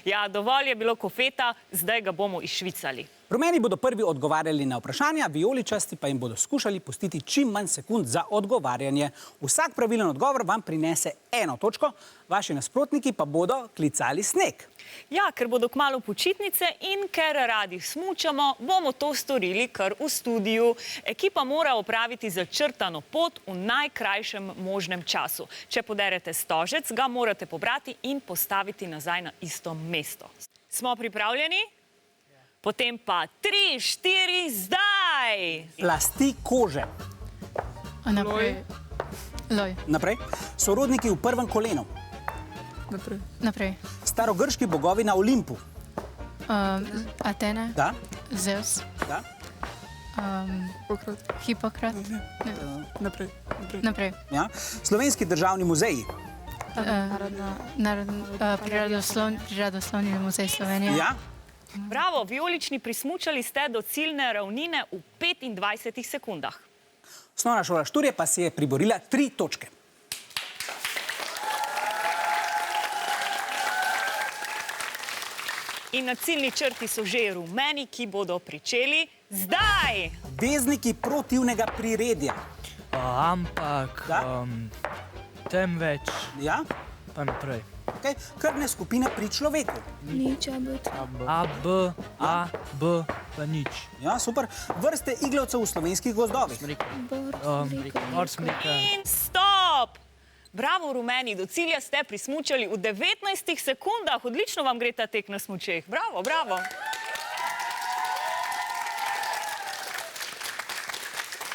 Ja, dovolj je bilo kofeta, zdaj ga bomo izšvicali. Rumeni bodo prvi odgovarjali na vprašanja, vijoličasti pa jim bodo skušali pustiti čim manj sekund za odgovarjanje. Vsak pravilen odgovor vam prinese 1 točko, vaši nasprotniki pa bodo klicali sneg. Ja, ker bodo kmalu počitnice in ker radi smučamo, bomo to storili kar v studiu. Ekipa mora opraviti začrtano pot v najkrajšem možnem času. Če poderete stožec, ga morate pobrati in postaviti nazaj na isto mesto. Smo pripravljeni? Potem pa 3, 4, zdaj! Plasti kože. Naprej. Loj. Naprej. Sorodniki v prvem kolenu. Naprej. Starogrški bogovi na Olimpu. Atene. Da? Zeus. Da? Hipokrat. Naprej. Ja. Slovenski državni muzeji. Prirodoslovni muzej Slovenije. Ja. Bravo, vijolični, prismučali ste do ciljne ravnine v 25 sekundah. Osnovna šola Šturje pa si je priborila 3 točke. In na ciljni črti so že rumeni, ki bodo pričeli zdaj! Vezniki protivnega priredja. Ampak, Da? temveč, Ja. pa naprej. Okay. Krvne skupine pri človeku. A, B, A, B, pa nič. Ja, super. Vrste iglavcev v slovenskih gozdovih. Bor smrika. In stop! Bravo, rumeni, do cilja ste prismučali v 19 sekundah. Odlično vam gre ta tek na smučeh. Bravo, bravo.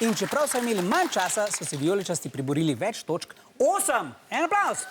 In čeprav so imeli manj časa, so se vijoličasti priborili več točk. 8! En aplavz!